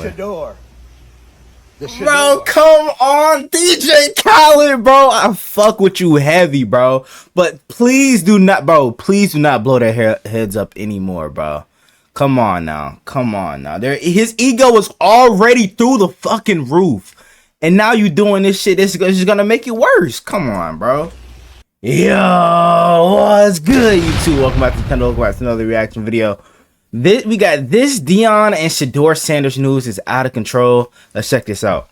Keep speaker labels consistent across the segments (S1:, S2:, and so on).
S1: Shedeur.
S2: Bro, come on, DJ Khaled, bro. I fuck with you heavy, bro. But please do not, bro. Please do not blow their heads up anymore, bro. Come on now. Come on now. His ego was already through the fucking roof. And now you doing this shit. This is gonna make it worse. Come on, bro. Yo, what's good, YouTube? Welcome back to the channel. Welcome back to another reaction video. We got this Deion and Shedeur Sanders news is out of control. Let's check this out.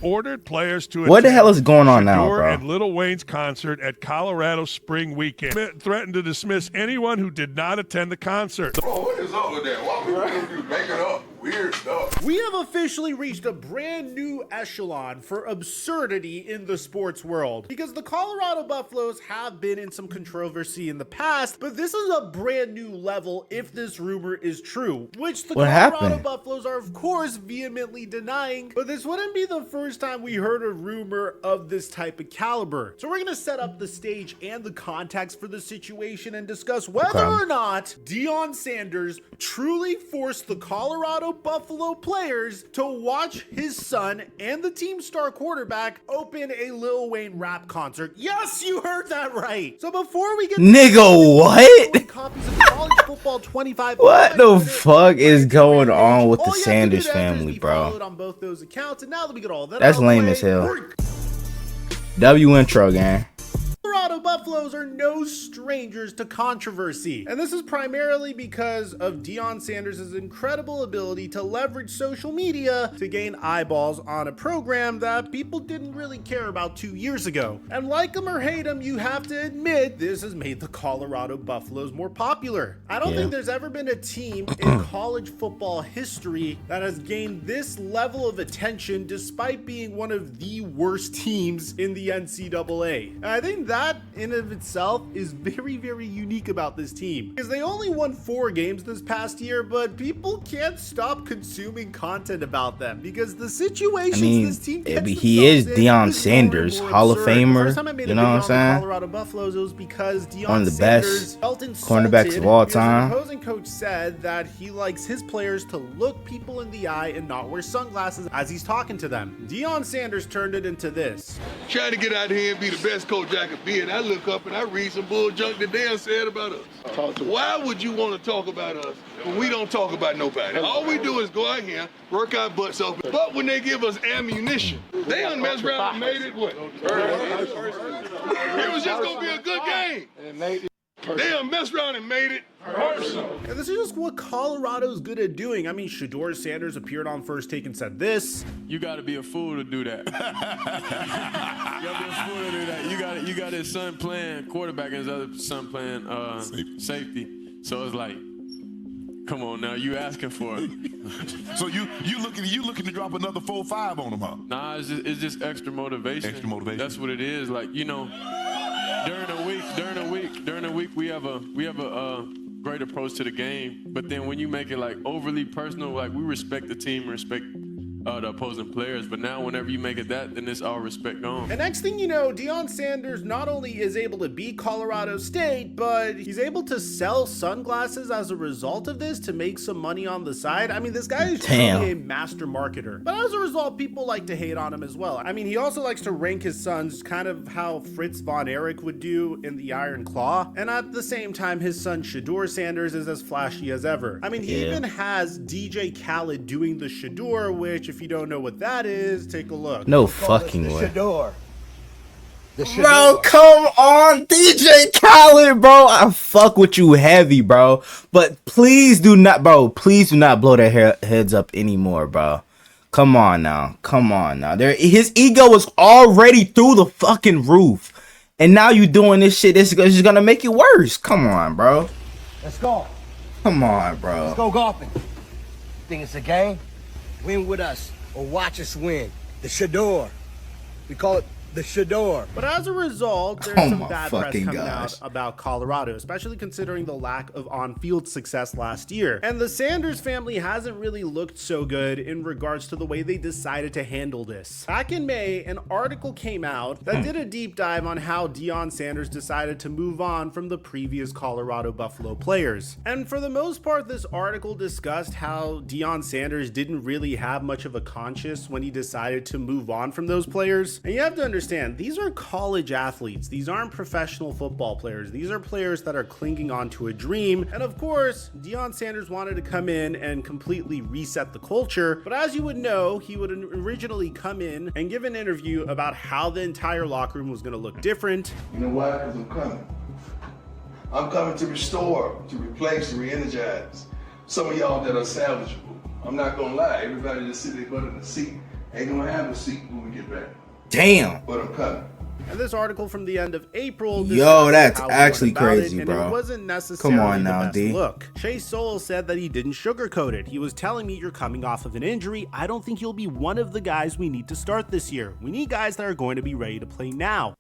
S3: Ordered players to
S2: what the hell is going on now, bro?
S3: And Lil Wayne's concert at Colorado Spring Weekend. Threatened to dismiss anyone who did not attend the concert.
S4: Bro, what is up with that? Why would you making up weird stuff?
S5: We have officially reached a brand new echelon for absurdity in the sports world, because the Colorado Buffaloes have been in some controversy in the past, but this is a brand new level if this rumor is true, which the Colorado Buffaloes are of course vehemently denying. But this wouldn't be the first time we heard a rumor of this type of caliber. So we're gonna set up the stage and the context for the situation and discuss whether or not Deion Sanders truly forced the Colorado Buffalo players to watch his son and the team's star quarterback open a Lil Wayne rap concert. Yes, you heard that right. So before we get
S2: what?
S5: Copies of College Football 25.
S2: What the fuck is going on with the Sanders family, bro?
S5: On both those accounts, and now that we get all that,
S2: that's lame as hell. W intro, gang.
S5: Colorado Buffaloes are no strangers to controversy, and this is primarily because of Deion Sanders' incredible ability to leverage social media to gain eyeballs on a program that people didn't really care about 2 years ago. And like him or hate him, you have to admit this has made the Colorado Buffaloes more popular. I don't think there's ever been a team in college football history that has gained this level of attention despite being one of the worst teams in the NCAA. And I think that in of itself is very, very unique about this team, because they only won 4 games this past year, but people can't stop consuming content about them because the situations this team gets
S2: he is Deion Sanders, Hall of Famer. You know what I'm saying?
S5: Colorado Buffaloes, it was because Deion
S2: one of the
S5: Sanders
S2: best
S5: felt
S2: cornerbacks of all time.
S5: The opposing coach said that he likes his players to look people in the eye and not wear sunglasses as he's talking to them. Deion Sanders turned it into this.
S4: Trying to get out here and be the best coach I could be, and I look up and I read some bull junk that Deion said about us. Why would you want to talk about us when we don't talk about nobody? All we do is go out here, work our butts open. But when they give us ammunition, they done messed around and made it what? It was just going to be a good game. They done messed around and made it personal.
S5: And this is just what Colorado's good at doing. I mean, Shedeur Sanders appeared on First Take and said this.
S6: You got to be a fool to do that. You got to be a fool to do that. You got his son playing quarterback and his other son playing safety. So it's like, come on now, you asking for it.
S7: So you looking to drop another 4-5 on him, huh?
S6: Nah, it's just extra motivation.
S7: Extra motivation.
S6: That's what it is. Like, you know, during the week we have a great approach to the game, but then when you make it like overly personal, like we respect the team, respect the opposing players, but now whenever you make it that, then it's all respect gone.
S5: And next thing you know, Deion Sanders not only is able to beat Colorado State, but he's able to sell sunglasses as a result of this to make some money on the side. I mean, this guy is truly a master marketer, but as a result, people like to hate on him as well. I mean, he also likes to rank his sons kind of how Fritz von Erich would do in the Iron Claw, and at the same time, his son Shedeur Sanders is as flashy as ever. I mean, he even has DJ Khaled doing the Shedeur, which if you don't know what that is, take a look.
S2: No fucking way.
S1: Shedeur.
S2: Bro, come on, DJ Khaled, bro. I fuck with you heavy, bro. But please do not, bro. Please do not blow their heads up anymore, bro. Come on now. Come on now. His ego was already through the fucking roof. And now you doing this shit. This is gonna make it worse. Come on, bro.
S1: Let's go.
S2: Come on, bro.
S1: Let's go golfing. Think it's a game? Win with us or watch us win. The Shedeur. We call it The Shedeur.
S5: But as a result, there's
S2: Oh
S5: some
S2: my
S5: bad press
S2: fucking
S5: coming
S2: gosh.
S5: out about Colorado, especially considering the lack of on-field success last year. And the Sanders family hasn't really looked so good in regards to the way they decided to handle this. Back in May, an article came out that did a deep dive on how Deion Sanders decided to move on from the previous Colorado Buffalo players. And for the most part, this article discussed how Deion Sanders didn't really have much of a conscience when he decided to move on from those players. And you have to understand, these are college athletes. These aren't professional football players. These are players that are clinging on to a dream. And of course, Deion Sanders wanted to come in and completely reset the culture. But as you would know, he would originally come in and give an interview about how the entire locker room was going to look different.
S4: You know why? Because I'm coming. I'm coming to restore, to replace, to re-energize some of y'all that are salvageable. I'm not going to lie. Everybody that sit their butt in the seat ain't going to have a seat when we get back.
S2: Damn.
S4: But I'm coming.
S5: And this article from the end of April,
S2: Yo, that's
S5: how we
S2: actually
S5: went about
S2: crazy,
S5: it,
S2: bro.
S5: And it wasn't necessarily
S2: Come on
S5: the
S2: now,
S5: best
S2: D.
S5: look. Chase Soul said that he didn't sugarcoat it. He was telling me, you're coming off of an injury. I don't think you'll be one of the guys we need to start this year. We need guys that are going to be ready to play now.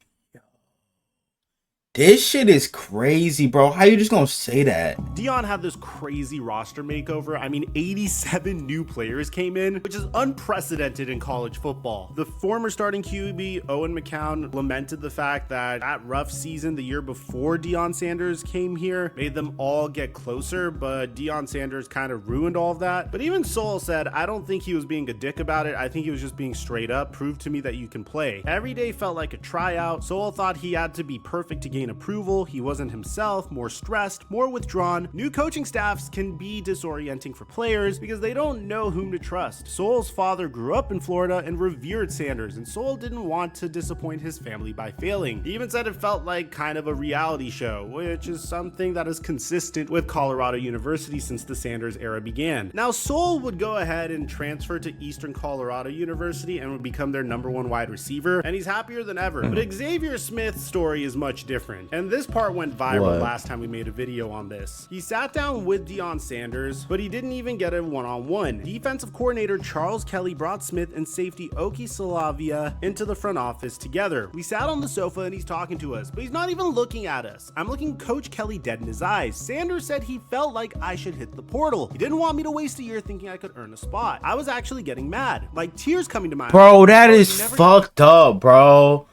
S2: This shit is crazy, bro. How you just gonna say that?
S5: Deion had this crazy roster makeover. I mean, 87 new players came in, which is unprecedented in college football. The former starting QB, Owen McCown, lamented the fact that rough season the year before Deion Sanders came here made them all get closer, but Deion Sanders kind of ruined all of that. But even Soul said, I don't think he was being a dick about it. I think he was just being straight up. Prove to me that you can play. Every day felt like a tryout. Soul thought he had to be perfect to gain approval. He wasn't himself, more stressed, more withdrawn. New coaching staffs can be disorienting for players because they don't know whom to trust. Soul's father grew up in Florida and revered Sanders, and Soul didn't want to disappoint his family by failing. He even said it felt like kind of a reality show, which is something that is consistent with Colorado University since the Sanders era began. Now, Soul would go ahead and transfer to Eastern Colorado University and would become their #1 wide receiver, and he's happier than ever. But Xavier Smith's story is much different, and this part went viral last time we made a video on this. He sat down with Deion Sanders, but he didn't even get a one-on-one. Defensive coordinator Charles Kelly brought Smith and safety Oki Salavia into the front office together. We sat on the sofa and he's talking to us, but he's not even looking at us. I'm looking Coach Kelly dead in his eyes. Sanders said he felt like I should hit the portal. He didn't want me to waste a year thinking I could earn a spot. I was actually getting mad, like tears coming to my eyes.
S2: Bro, that is fucked up, bro.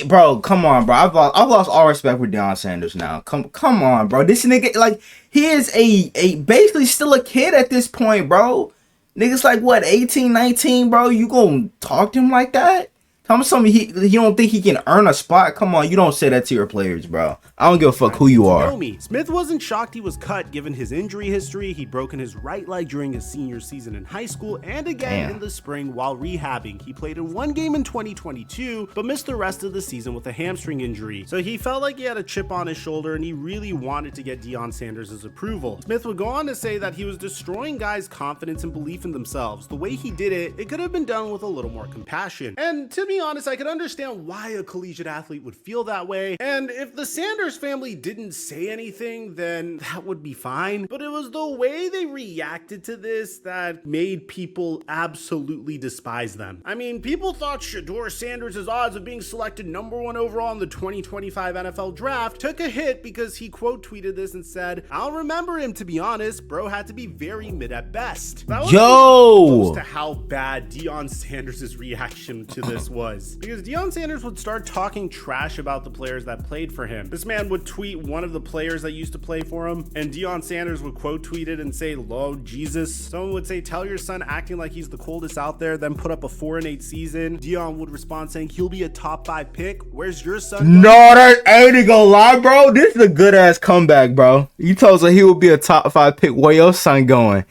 S2: Bro, come on, bro. I've lost all respect for Deion Sanders now. Come on, bro. This nigga, like, he is a basically still a kid at this point, bro. Niggas like, what, 18, 19, bro? You gonna talk to him like that? Tell me something, he don't think he can earn a spot? Come on, you don't say that to your players, bro. I don't give a fuck who you are.
S5: Smith wasn't shocked he was cut given his injury history. He'd broken his right leg during his senior season in high school and again in the spring while rehabbing. He played in one game in 2022, but missed the rest of the season with a hamstring injury. So he felt like he had a chip on his shoulder and he really wanted to get Deion Sanders' approval. Smith would go on to say that he was destroying guys' confidence and belief in themselves. The way he did it, it could have been done with a little more compassion. And to be honest, I could understand why a collegiate athlete would feel that way. And if the Sanders family didn't say anything, then that would be fine. But it was the way they reacted to this that made people absolutely despise them. I mean, people thought Shedeur Sanders' odds of being selected #1 overall in the 2025 NFL draft took a hit because he quote tweeted this and said, I'll remember him, to be honest. Bro had to be very mid at best. That was close to how bad Deion Sanders' reaction to this was. Because Deion Sanders would start talking trash about the players that played for him. This man would tweet one of the players that used to play for him, and Deion Sanders would quote tweet it and say, Lord Jesus. Someone would say, tell your son acting like he's the coldest out there, then put up a 4-8 season. Deion would respond saying, he'll be a top 5 pick. Where's your son?
S2: No, that ain't gonna lie, bro. This is a good ass comeback, bro. You told us he would be a top 5 pick. Where your son going?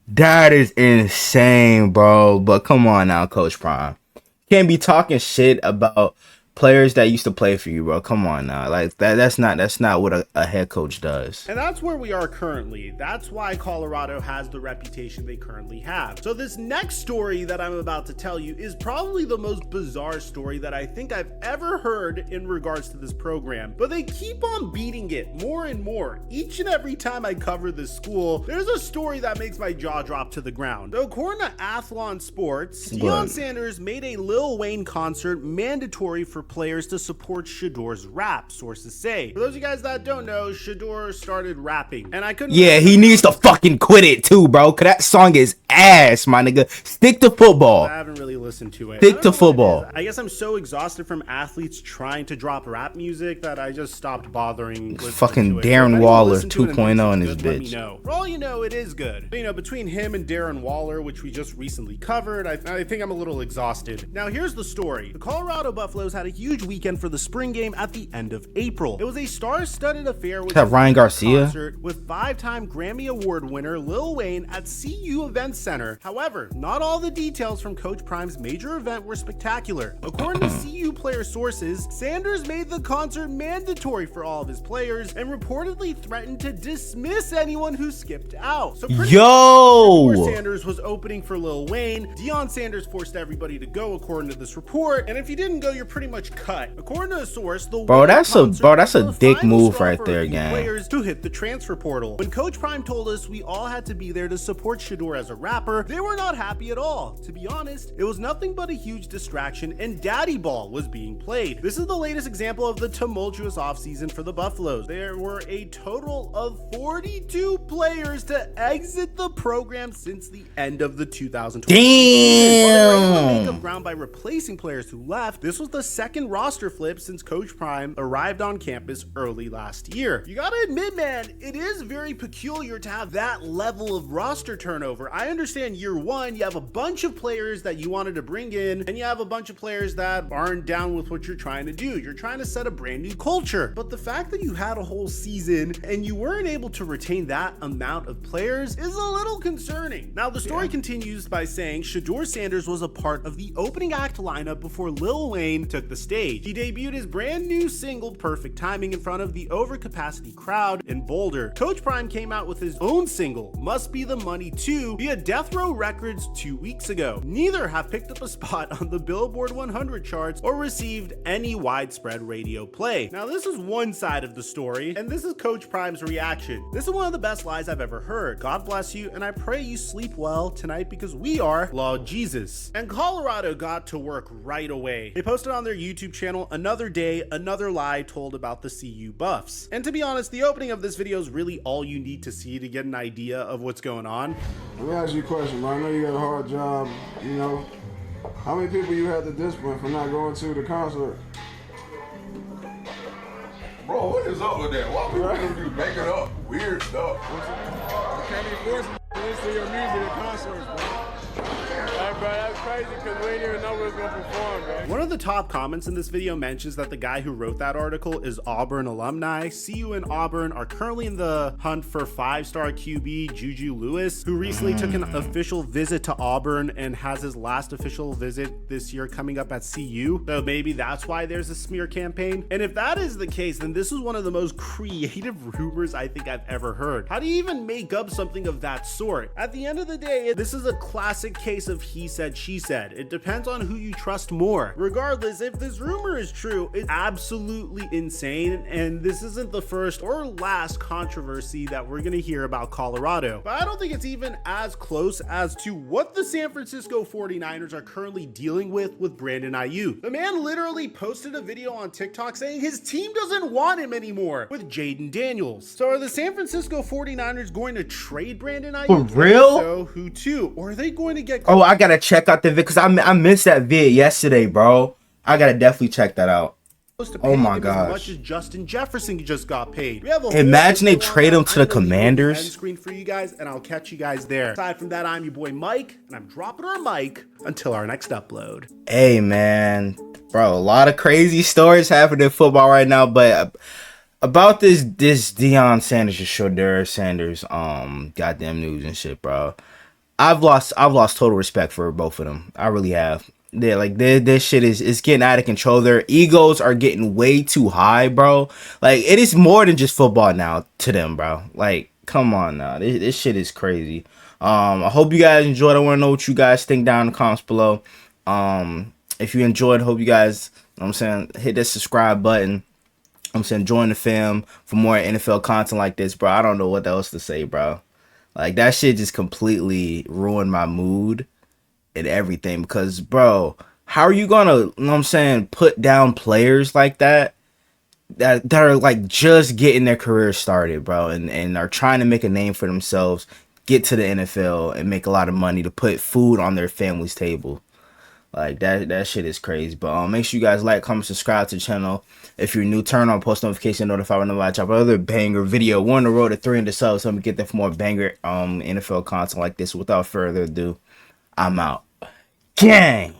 S2: That is insane, bro. But come on now, Coach Prime. Can't be talking shit about players that used to play for you, bro. Come on now. Like that's not what a head coach does.
S5: And that's where we are currently. That's why Colorado has the reputation they currently have. So this next story that I'm about to tell you is probably the most bizarre story that I think I've ever heard in regards to this program. But they keep on beating it more and more. Each and every time I cover this school, there's a story that makes my jaw drop to the ground. So according to Athlon Sports, Deion Sanders made a Lil Wayne concert mandatory for players to support Shedeur's rap, sources say. For those of you guys that don't know, Shedeur started rapping, and I couldn't.
S2: Yeah, he needs to fucking quit it too, bro. Cause that song is ass, my nigga. Stick to football.
S5: I haven't really listened to it.
S2: Stick to football.
S5: I guess I'm so exhausted from athletes trying to drop rap music that I just stopped bothering.
S2: Fucking Darren Waller 2.0 in his bitch.
S5: For all you know, it is good. But, you know, between him and Darren Waller, which we just recently covered, I think I'm a little exhausted. Now, here's the story. The Colorado Buffaloes had a huge weekend for the spring game at the end of April. It was a star-studded affair with
S2: Ryan Garcia
S5: concert with 5-time Grammy Award winner Lil Wayne at CU Event Center. However, not all the details from Coach Prime's major event were spectacular. According to CU player sources, Sanders made the concert mandatory for all of his players and reportedly threatened to dismiss anyone who skipped out. So Sanders was opening for Lil Wayne. Deion Sanders forced everybody to go according to this report, and if you didn't go, you're pretty much cut. According to a source,
S2: that's a dick move right there, gang.
S5: Players who hit the transfer portal. When Coach Prime told us we all had to be there to support Shedeur as a rapper, they were not happy at all. To be honest, it was nothing but a huge distraction, and Daddy Ball was being played. This is the latest example of the tumultuous offseason for the Buffaloes. There were a total of 42 players to exit the program since the end of the 2020
S2: Damn.
S5: Make up ground by replacing players who left. This was the second roster flip since Coach Prime arrived on campus early last year. You gotta admit, man, it is very peculiar to have that level of roster turnover. I understand year one, you have a bunch of players that you wanted to bring in, and you have a bunch of players that aren't down with what you're trying to do. You're trying to set a brand new culture. But the fact that you had a whole season and you weren't able to retain that amount of players is a little concerning. Now, the story continues by saying Shedeur Sanders was a part of the opening act lineup before Lil Wayne took the stage. He debuted his brand new single, Perfect Timing, in front of the overcapacity crowd in Boulder. Coach Prime came out with his own single, Must Be the Money 2, via Death Row Records 2 weeks ago. Neither have picked up a spot on the Billboard 100 charts or received any widespread radio play. Now, this is one side of the story, and this is Coach Prime's reaction. This is one of the best lies I've ever heard. God bless you, and I pray you sleep well tonight because we are Lord Jesus. And Colorado got to work right away. They posted on their YouTube channel another day, another lie told about the CU Buffs. And to be honest, the opening of this video is really all you need to see to get an idea of what's going on.
S8: Let me ask you a question, bro. I know you got a hard job, you know. How many people you had to discipline for not going to the concert?
S7: Bro, what is up with that? Why people do making up weird stuff?
S8: I can't even force to listen to your music at concerts, bro.
S6: Hey, bro, that's crazy because we didn't even know we was going to perform, bro.
S5: One of the top comments in this video mentions that the guy who wrote that article is Auburn alumni. CU and Auburn are currently in the hunt for 5-star QB Juju Lewis, who recently took an official visit to Auburn and has his last official visit this year coming up at CU. So maybe that's why there's a smear campaign. And if that is the case, then this is one of the most creative rumors I think I've ever heard. How do you even make up something of that sort? At the end of the day, this is a classic case of he said, she said. It depends on who you trust more. Regardless, if this rumor is true, it's absolutely insane, and this isn't the first or last controversy that we're gonna hear about Colorado. But I don't think it's even as close as to what the San Francisco 49ers are currently dealing with Brandon Ayuk. The man literally posted a video on TikTok saying his team doesn't want him anymore with Jaden Daniels. So are the San Francisco 49ers going to trade Brandon Ayuk?
S2: For real?
S5: So who to? Or are they going to get...
S2: Oh, I gotta check out the vid because I missed that vid yesterday, bro. I gotta definitely check that out. Oh my gosh.
S5: As much as Justin Jefferson just got paid.
S2: Imagine they trade him to the Commanders.
S5: Screen for you guys, and I'll catch you guys there. Aside from that, I'm your boy Mike, and I'm dropping our mic until our next upload.
S2: Hey man, bro, a lot of crazy stories happening in football right now, but about this Deion Sanders and Shedeur Sanders goddamn news and shit, bro. I've lost total respect for both of them. I really have. Yeah, like this shit is getting out of control. Their egos are getting way too high, bro. Like it is more than just football now to them, bro. Like, come on now. This shit is crazy. I hope you guys enjoyed. I want to know what you guys think down in the comments below. If you enjoyed, hope you guys, you know what I'm saying, hit that subscribe button. I'm saying join the fam for more NFL content like this, bro. I don't know what else to say, bro. Like that shit just completely ruined my mood and everything because, bro, how are you gonna, you know what I'm saying, put down players like that are like just getting their career started, bro, and are trying to make a name for themselves, get to the NFL and make a lot of money to put food on their family's table. Like that shit is crazy. But make sure you guys like, comment, subscribe to the channel. If you're new, turn on post notification, notify whenever I drop another banger video. We're on the road to 300 subs, so I'm gonna get there for more banger NFL content like this. Without further ado, I'm out. Gang.